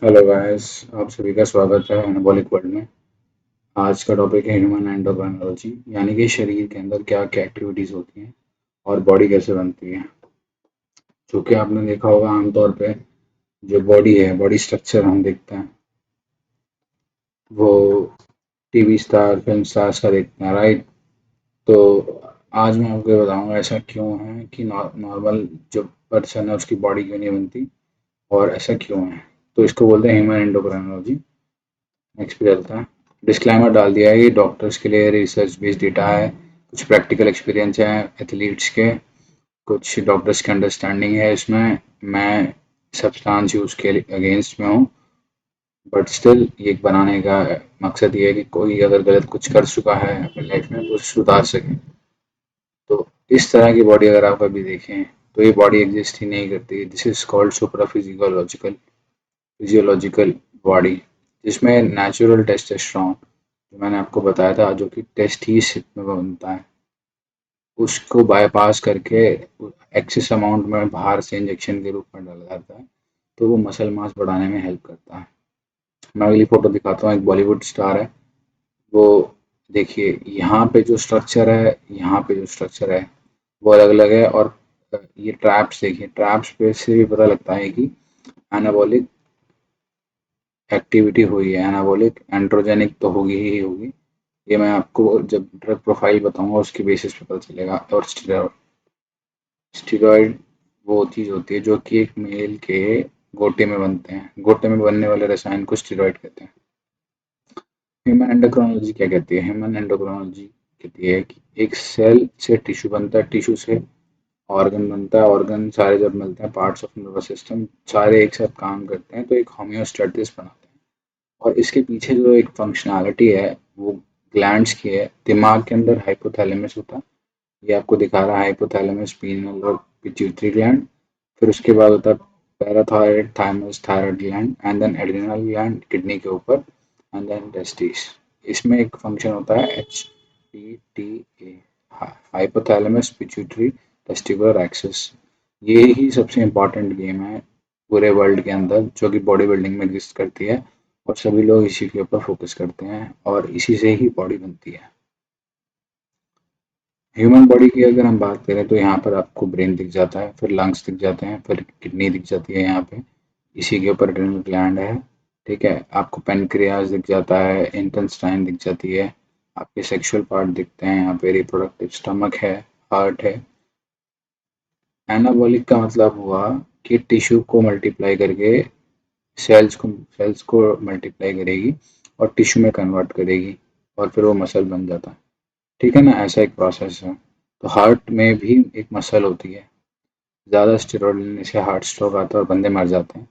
Hello guys, आप सभी का स्वागत है एनाबॉलिक वर्ल्ड में। आज का टॉपिक है ह्यूमन एंडोक्राइनोलॉजी, यानी कि शरीर के अंदर क्या क्या एक्टिविटीज होती हैं और बॉडी कैसे बनती है। जो कि आपने देखा होगा आमतौर पे जो बॉडी है, बॉडी स्ट्रक्चर हम देखते हैं वो टीवी स्टार, फिल्म स्टार्स का देखते हैं, राइट। तो आज मैं आपको ये बताऊंगा ऐसा क्यों है कि नॉर्मल जो पर्सन है उसकी बॉडी क्यों नहीं बनती और ऐसा क्यों है। तो इसको बोलते हैं ह्यूमन एंडोक्राइनोलॉजी। नेक्स्ट पे चलता है। डिस्क्लेमर डाल दिया है कि डॉक्टर्स के लिए रिसर्च बेस्ड डेटा है, कुछ प्रैक्टिकल एक्सपीरियंस है एथलीट्स के, कुछ डॉक्टर्स की अंडरस्टैंडिंग है इसमें। मैं सब्सटेंस यूज के अगेंस्ट में हूँ, बट स्टिल ये बनाने का मकसद ये है कि कोई अगर गलत कुछ कर चुका है अपनी लाइफ में तो उसे सुधार सके। तो इस तरह की बॉडी अगर आप कभी देखें तो ये बॉडी एग्जिस्ट ही नहीं करती। This is called supra physiological body, जिसमें नेचुरल टेस्टोस्टेरोन जो मैंने आपको बताया था, जो कि टेस्टिस में बनता है, उसको बाईपास करके एक्सेस अमाउंट में बाहर से इंजेक्शन के रूप में डाला जाता है, तो वो मसल मास बढ़ाने में हेल्प करता है। मैं अगली फोटो दिखाता हूँ। एक बॉलीवुड स्टार है, वो देखिए यहाँ पे जो स्ट्रक्चर है, यहाँ पे जो स्ट्रक्चर है वो अलग अलग है। और ये ट्रैप्स देखिए, ट्रैप्स पे से भी पता लगता है कि एनाबॉलिक एक्टिविटी हुई है। एनाबॉलिक एंड्रोजेनिक तो होगी ही होगी, ये मैं आपको जब ड्रग प्रोफाइल बताऊंगा उसके बेसिस पे पता चलेगा। और स्टीरॉयड वो चीज़ होती है जो कि एक मेल के गोटे में बनते हैं, गोटे में बनने वाले रसायन को स्टीरॉयड कहते हैं। ह्यूमन एंडोक्राइनोलॉजी क्या कहती है? ह्यूमन एंडोक्राइनोलॉजी कहती है कि एक सेल से टिश्यू बनता है, टिश्यू से ऑर्गन बनता है, ऑर्गन सारे जब मिलते हैं, पार्ट्स ऑफ नर्वस सिस्टम सारे एक साथ काम करते हैं तो एक होम्योस्टैटिस बनाते हैं। और इसके पीछे जो एक फंक्शनैलिटी है वो ग्लैंड्स की है। दिमाग के अंदर हाइपोथैलेमस होता है, ये आपको दिखा रहा है, हाइपोथैलेमस, पीनियल और पिट्यूटरी ग्लैंड। फिर उसके बाद होता है parathyroid, thymus, thyroid gland, and then adrenal gland kidney के ऊपर, एंड देन टेस्टिस। इसमें एक फंक्शन होता है HPTA, hypothalamus pituitary testicular axis. ये ही सबसे इम्पोर्टेंट गेम है पूरे वर्ल्ड के अंदर, जो कि बॉडी बिल्डिंग में एग्जिस्ट करती है। और सभी लोग इसी के ऊपर फोकस करते हैं और इसी से ही बॉडी बनती है। ह्यूमन बॉडी की अगर हम बात करें तो यहाँ पर आपको ब्रेन दिख जाता है, फिर लंग्स दिख जाते हैं, फिर किडनी दिख जाती है यहाँ पे, इसी के ऊपर एड्रिनल ग्लैंड है। ठीक है, आपको पेनक्रियाज दिख जाता है, इंटेस्टाइन दिख जाती है, आपके सेक्सुअल पार्ट दिखते हैं, यहाँ पे रिप्रोडक्टिव स्टमक है, हार्ट है। एनाबॉलिक का मतलब हुआ कि टिश्यू को मल्टीप्लाई करके सेल्स को मल्टीप्लाई करेगी और टिश्यू में कन्वर्ट करेगी और फिर वो मसल बन जाता है। ठीक है ना, ऐसा एक प्रोसेस है। तो हार्ट में भी एक मसल होती है, ज़्यादा स्टेरॉइड लेने से हार्ट स्ट्रोक आता है और बंदे मर जाते हैं।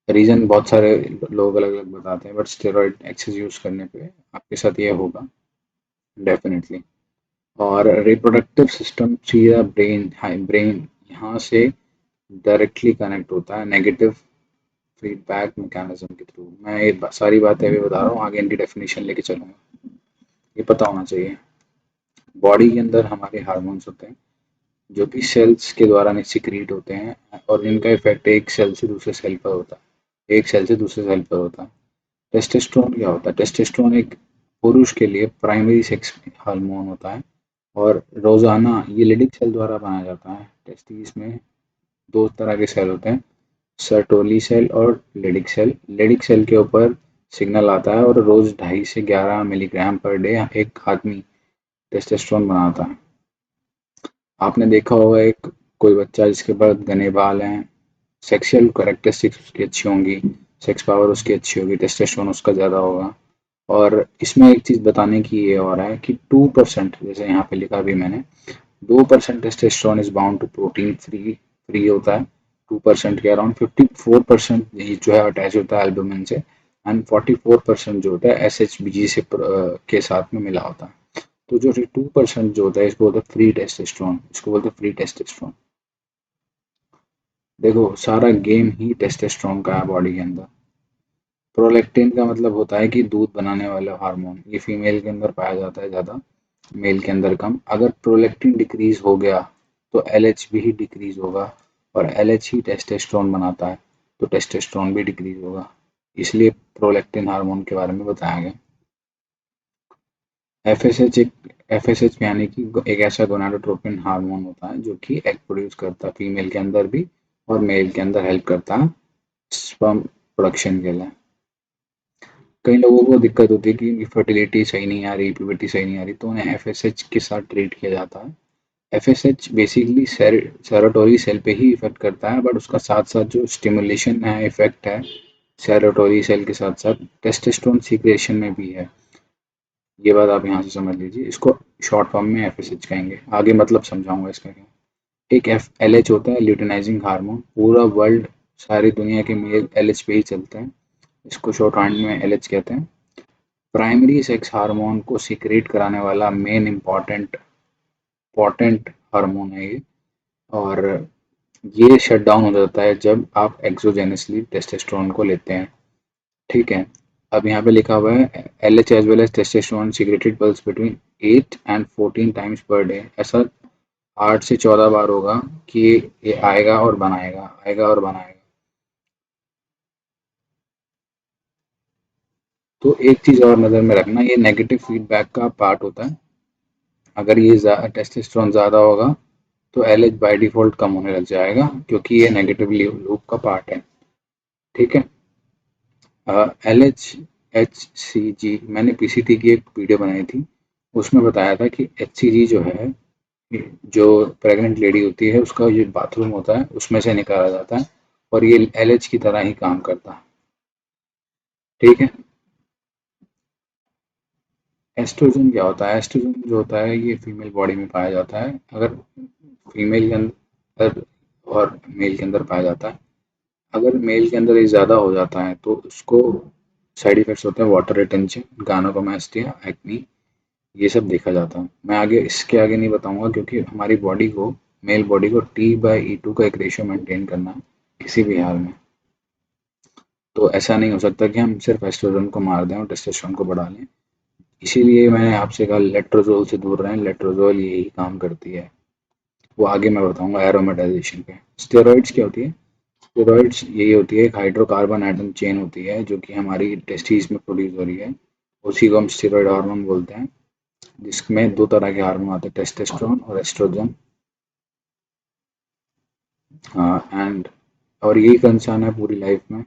रीज़न बहुत सारे लोग अलग अलग बताते हैं, बट स्टेरॉइड एक्सेस यूज़ करने पे आपके साथ ये होगा डेफिनेटली। और रिप्रोडक्टिव सिस्टम सीधा ब्रेन, हाई ब्रेन यहाँ से डायरेक्टली कनेक्ट होता है नेगेटिव फीडबैक मैकेनिज्म के थ्रू। मैं ये सारी बातें अभी बता रहा हूँ, आगे इनकी डेफिनेशन लेके चलूंगा। ये पता होना चाहिए। बॉडी के अंदर हमारे हार्मोन्स होते हैं जो कि सेल्स के द्वारा सिक्रीट होते हैं, और इनका इफेक्ट एक सेल से दूसरे सेल पर होता है, एक सेल से दूसरे सेल पर होता है। टेस्टोस्टेरोन क्या होता है? टेस्टोस्टेरोन एक पुरुष के लिए प्राइमरी सेक्स हार्मोन होता है, और रोजाना ये लेडिक सेल द्वारा बनाया जाता है। टेस्टिस में दो तरह के सेल होते हैं, सर्टोली सेल और लेडिक सेल। लेडिक सेल के ऊपर सिग्नल आता है और रोज 2.5 से 11 मिलीग्राम पर डे एक आदमी टेस्टोस्टेरोन बनाता है। आपने देखा होगा एक कोई बच्चा जिसके पास घने बाल हैं, सेक्सुअल कैरेक्टरिस्टिक्स उसकी अच्छी होंगी, सेक्स पावर उसकी अच्छी होगी, टेस्टोस्टेरोन उसका ज़्यादा होगा। और इसमें एक चीज़ बताने की ये हो रहा है कि 2%, जैसे यहाँ पे लिखा भी मैंने, 2% testosterone is bound to protein free, free होता है। 2% के अराउंड 54% जो है अटैच होता है एल्बुमिन से, एंड 44% जो होता है SHBG से के साथ में मिला होता है। तो जो 2% जो होता है इसको बोलते हैं फ्री टेस्टोस्टेरोन, इसको बोलते हैं फ्री टेस्टोस्टेरोन। देखो सारा गेम ही टेस्टोस्टेरोन का है बॉडी के अंदर। प्रोलैक्टिन का मतलब होता है कि दूध बनाने वाला हार्मोन, ये फीमेल के अंदर पाया जाता है ज़्यादा, मेल के अंदर कम। अगर प्रोलैक्टिन डिक्रीज हो गया तो LH भी डिक्रीज होगा, और LH ही टेस्टोस्टेरोन बनाता है। तो टेस्टोस्टेरोन भी डिक्रीज होगा, इसलिए प्रोलैक्टिन हार्मोन के बारे में बताया गया। एफएसएच यानी कि एक ऐसा गोनाडोट्रोपिन हार्मोन होता है जो कि एग प्रोड्यूस करता है फीमेल के अंदर भी और मेल के अंदर हेल्प करता है स्पर्म प्रोडक्शन के लिए। कई लोगों को दिक्कत होती है कि फर्टिलिटी सही नहीं आ रही, प्यूबर्टी सही नहीं आ रही, तो उन्हें एफएसएच के साथ ट्रीट किया जाता है। एफएसएच बेसिकली सेरोटोनिन सेल पे ही इफेक्ट करता है, बट उसका साथ साथ जो स्टिमुलेशन है, इफेक्ट है सेरोटोनिन सेल के साथ साथ टेस्टोस्टेरोन सीक्रेशन में भी है। ये बात आप यहाँ से समझ लीजिए, इसको शॉर्ट फॉर्म में एफएसएच कहेंगे, आगे मतलब समझाऊंगा इसका क्या। एक एफ एल एच होता है ल्यूटिनाइजिंग हार्मोन, पूरा वर्ल्ड सारी दुनिया के मेल एल एच पे ही चलते हैं, इसको शॉर्ट हैंड में एल एच कहते हैं। प्राइमरी सेक्स हार्मोन को सीक्रेट कराने वाला मेन इम्पॉर्टेंट हार्मोन है ये, और ये शट डाउन हो जाता है जब आप एक्सोजेनसली टेस्टोस्टेरोन को लेते हैं। ठीक है, अब यहाँ पे लिखा हुआ है L H as well as testosterone secreted pulse between 8 and 14 times per day. ऐसा 8 से 14 बार होगा कि ये आएगा और बनाएगा, आएगा और बनाएगा। तो एक चीज और नजर में रखना, ये नेगेटिव फीडबैक का पार्ट होता है। अगर ये टेस्टोस्टेरोन ज्यादा होगा तो एल एच बाई डिफॉल्ट कम होने लग जाएगा, क्योंकि ये नेगेटिव लूप का पार्ट है। ठीक है, एल एच एच सी जी, मैंने पीसीटी की एक वीडियो बनाई थी, उसमें बताया था कि एच सी जी जो है, जो प्रेग्नेंट लेडी होती है उसका ये बाथरूम होता है, उसमें से निकाला जाता है, और ये एल एच की तरह ही काम करता है। ठीक है, एस्ट्रोजन क्या होता है? एस्ट्रोजन जो होता है ये फीमेल बॉडी में पाया जाता है, अगर फीमेल के अंदर और मेल के अंदर पाया जाता है। अगर मेल के अंदर ये ज़्यादा हो जाता है तो उसको साइड इफेक्ट्स होते हैं, वाटर रिटेंशन, गायनेकोमास्टिया, एक्नी, ये सब देखा जाता है। मैं आगे इसके आगे नहीं बताऊंगा, क्योंकि हमारी बॉडी को, मेल बॉडी को T/E2 का एक रेशियो मेंटेन करना है किसी भी हाल में। तो ऐसा नहीं हो सकता कि हम सिर्फ एस्ट्रोजन को मार दें और टेस्टोस्टेरोन को बढ़ा लें। इसीलिए मैंने आपसे कहा लेट्रोजोल से दूर रहें, लेट्रोजोल यही काम करती है, वो आगे मैं बताऊंगा एरोमेटाइजेशन पे। स्टेरॉइड्स क्या होती है? स्टेरॉइड्स यही होती है, एक हाइड्रोकार्बन एटम चेन होती है जो कि हमारी टेस्टिस में प्रोड्यूस हो रही है, उसी को हम स्टेरॉइड हार्मोन बोलते हैं, जिसमें दो तरह के हार्मोन आते हैं, टेस्टोस्टेरोन और एस्ट्रोजन। हाँ, एंड और यही कंसर्न है पूरी लाइफ में।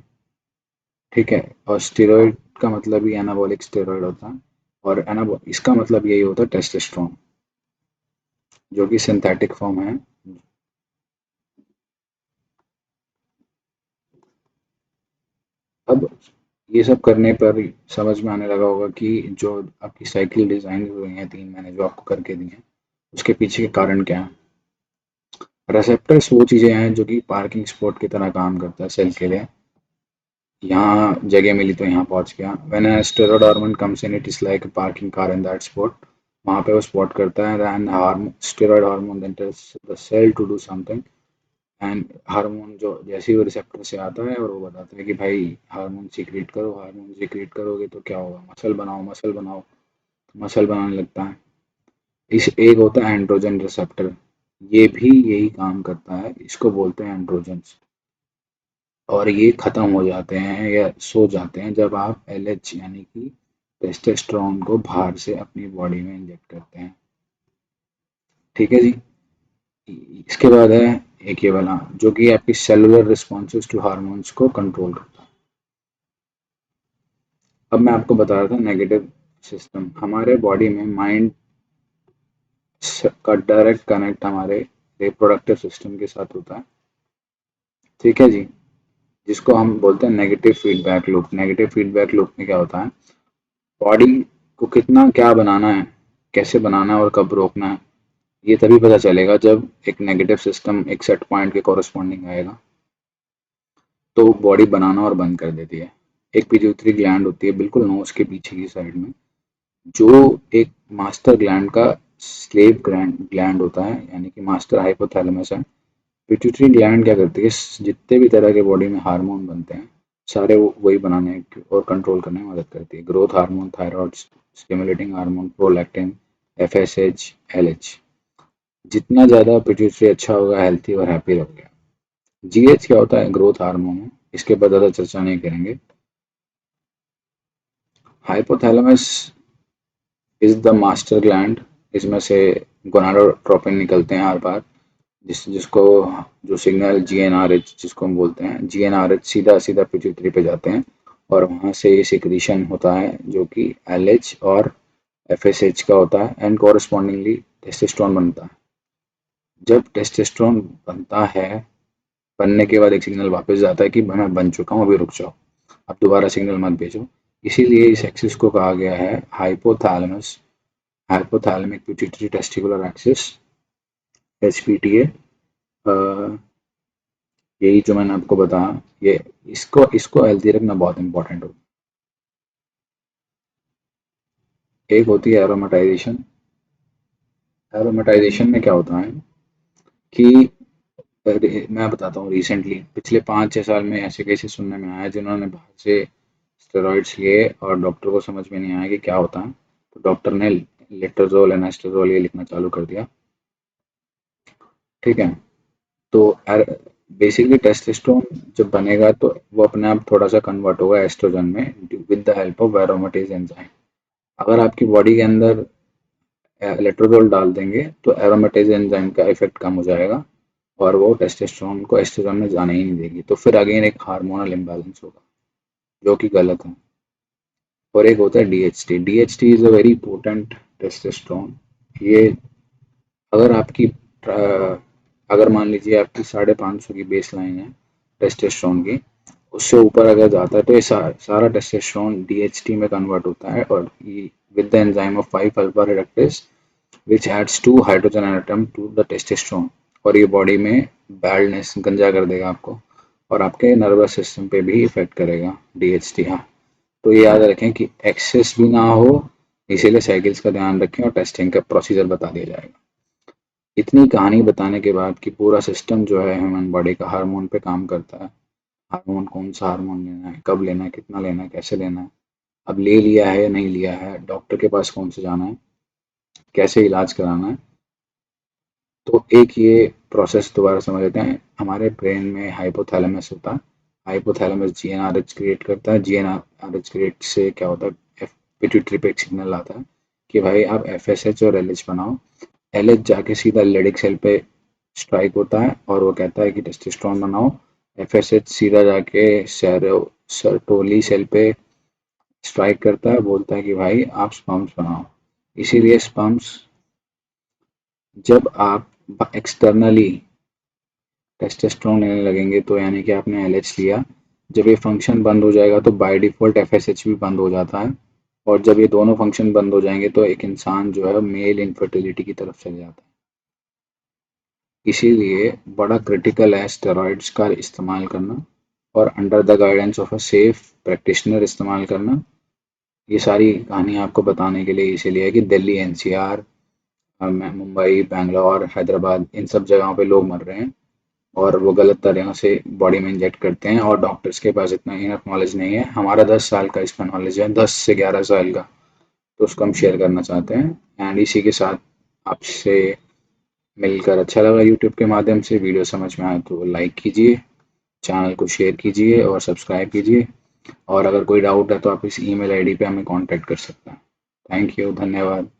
ठीक है, और स्टेरॉइड का मतलब ही एनाबॉलिक स्टेरॉइड होता है, और एनाबो इसका मतलब यही होता है टेस्टोस्टेरोन, जो कि सिंथेटिक फॉर्म है। अब ये सब करने पर समझ में आने लगा होगा कि जो आपकी साइकिल डिजाइन हुई है 3 महीने जो आपको करके दी हैं, उसके पीछे के कारण क्या है। रेसेप्टर्स वो चीजें हैं जो कि पार्किंग स्पॉट की तरह काम करता है सेल के लिए, यहाँ जगह मिली तो यहाँ पहुंच गया। When a steroid hormone comes in, it is like a parking car in that spot, वहाँ पे वो स्पॉट करता है, and hormone, steroid hormone then tells the cell to do something, and hormone जो जैसे ही वो रिसेप्टर से आता है और वो बताता है कि भाई हार्मोन सीक्रेट करो, हार्मोन सीक्रेट करोगे तो क्या होगा, मसल बनाओ, मसल बनाओ, मसल बनाने लगता है। इस एक होता है एंड्रोजन रिसेप्टर, ये भी यही काम करता है, इसको बोलते हैं एंड्रोजन्स, और ये खत्म हो जाते हैं या सो जाते हैं जब आप एलएच यानी कि टेस्टोस्टेरोन को बाहर से अपनी बॉडी में इंजेक्ट करते हैं। ठीक है जी, इसके बाद है एक ये वाला जो कि आपकी सेलुलर रिस्पॉन्सेज टू हार्मोन्स को कंट्रोल करता है। अब मैं आपको बता रहा था नेगेटिव सिस्टम, हमारे बॉडी में माइंड का डायरेक्ट कनेक्ट हमारे रिप्रोडक्टिव सिस्टम के साथ होता है। ठीक है जी, जिसको हम बोलते हैं negative feedback loop. Negative feedback loop में क्या होता है, बॉडी को कितना क्या बनाना है, कैसे बनाना है और कब रोकना है, ये तभी पता चलेगा जब एक नेगेटिव सिस्टम एक सेट पॉइंट के कॉरस्पॉन्डिंग आएगा, तो बॉडी बनाना और बंद कर देती है। एक पिट्यूटरी ग्लैंड होती है बिल्कुल नोज के पीछे की साइड में, जो एक मास्टर ग्लैंड का स्लेव ग्लैंड होता है, यानी कि मास्टर हाइपोथैलेमस है। पिट्यूटरी ग्लैंड क्या करती है, जितने भी तरह के बॉडी में हार्मोन बनते हैं सारे वही बनाने और कंट्रोल करने में मदद करती है। Growth hormone, thyroid stimulating hormone, prolactin, FSH, LH. जितना ज़्यादा पिट्यूटरी अच्छा होगा, हेल्थी और हैप्पी रहोगे। जीएच क्या होता है? ग्रोथ हार्मोन है, इसके बाद ज़्यादा चर्चा नहीं करेंगे। Hypothalamus is the master gland, इसमें से गोनाडोट्रोपिन निकलते हैं हर बार, जिसको जो सिग्नल जीएनआरएच जिसको हम बोलते हैं, जीएनआरएच सीधा सीधा पिट्यूटरी पे जाते हैं और वहाँ से ये सिक्रीशन होता है जो कि एलएच और एफएसएच का होता है एंड कोरस्पॉन्डिंगली टेस्टोस्टेरोन बनता है। जब टेस्टोस्टेरोन बनता है, बनने के बाद एक सिग्नल वापस जाता है कि मैं बन चुका हूँ, अभी रुक जाओ, अब दोबारा सिग्नल मत भेजो। इसीलिए इस एक्सिस को कहा गया है hypothalamus, hypothalamic pituitary testicular axis, HPTA. यही जो मैंने आपको बताया, ये इसको इसको हेल्थी रखना बहुत इंपॉर्टेंट होता है। एक होती है एरोमेटाइजेशन। एरोमेटाइजेशन में क्या होता है कि मैं बताता हूँ, रिसेंटली पिछले 5-6 साल में ऐसे केसेस सुनने में आया जिन्होंने बाहर से स्टेरॉइड्स लिए और डॉक्टर को समझ में नहीं आया कि क्या होता है, तो डॉक्टर ने लेट्रोजोल एनास्ट्रोजोल ये लिखना चालू कर दिया। ठीक है, तो बेसिकली टेस्टोस्टेरोन जब बनेगा तो वो अपने आप थोड़ा सा कन्वर्ट होगा एस्ट्रोजन में with the help of aromatase enzyme. अगर आपकी बॉडी के अंदर लेट्रोजोल डाल देंगे तो एरोमेटेज एंजाइम का इफेक्ट कम हो जाएगा और वो टेस्टोस्टेरोन को एस्ट्रोजन में जाने ही नहीं देगी, तो फिर अगेन एक हार्मोनल इम्बैलेंस होगा जो कि गलत है। और एक होता है DHT. DHT is a very potent testosterone. ये अगर आपकी अगर मान लीजिए आपकी 550 की बेस लाइन है टेस्टोस्टेरोन की, उससे ऊपर अगर जाता है तो ये सारा टेस्टोस्टेरोन डीएचटी में कन्वर्ट होता है और with the enzyme of 5 alpha reductase which adds 2 hydrogen atom to the testosterone, और ये बॉडी में बैडनेस गंजा कर देगा आपको और आपके नर्वस सिस्टम पे भी इफेक्ट करेगा डीएचटी। हाँ, तो ये याद रखें कि एक्सेस भी ना हो, इसीलिए साइकिल्स का ध्यान रखें और टेस्टिंग का प्रोसीजर बता दिया जाएगा। इतनी कहानी बताने के बाद कि पूरा सिस्टम जो है ह्यूमन बॉडी का हार्मोन पे काम करता है, हार्मोन कौन सा हार्मोन लेना है, कब लेना है, कितना लेना है, कैसे लेना है, अब ले लिया है या नहीं लिया है, डॉक्टर के पास कौन से जाना है, कैसे इलाज कराना है, तो एक ये प्रोसेस दोबारा समझ लेते हैं। हमारे ब्रेन में हाइपोथैलेमस होता है, हाइपोथैलेमस जीएनआरएच क्रिएट करता है, जीएनआरएच क्रिएट से क्या होता है, पिट्यूटरी पे एक सिग्नल आता है कि भाई आप एफएसएच और एलएच बनाओ। एलएच जाके सीधा लेडिक सेल पे स्ट्राइक होता है और वो कहता है कि टेस्टोस्टेरोन बनाओ। एफएसएच सीधा जाके सर्टोली सेल पे स्ट्राइक करता है, बोलता है कि भाई आप स्पर्म्स बनाओ। इसीलिए स्पर्म्स जब आप एक्सटर्नली टेस्टोस्टेरोन लेने लगेंगे तो यानी कि आपने एलएच लिया, जब ये फंक्शन बंद हो जाएगा तो बाय डिफॉल्ट एफएसएच भी बंद हो जाता है और जब ये दोनों फंक्शन बंद हो जाएंगे तो एक इंसान जो है मेल इनफर्टिलिटी की तरफ चले जाता है। इसीलिए बड़ा क्रिटिकल है स्टेरॉइड्स का इस्तेमाल करना और under the guidance of a safe practitioner इस्तेमाल करना। ये सारी कहानी आपको बताने के लिए इसीलिए है कि दिल्ली एनसीआर, मुंबई, बैंगलोर, हैदराबाद, इन सब जगहों पे लोग मर रहे हैं और वो गलत तरह से बॉडी में इंजेक्ट करते हैं और डॉक्टर्स के पास इतना इनफ नॉलेज नहीं है। हमारा 10 साल का इसमें नॉलेज है, 10 से 11 साल का, तो उसको हम शेयर करना चाहते हैं। एंड इसी के साथ आपसे मिलकर अच्छा लगा। यूट्यूब के माध्यम से वीडियो समझ में आए तो लाइक कीजिए, चैनल को शेयर कीजिए और सब्सक्राइब कीजिए, और अगर कोई डाउट है तो आप इस ईमेल आईडी पे हमें कांटेक्ट कर सकते हैं। थैंक यू, धन्यवाद।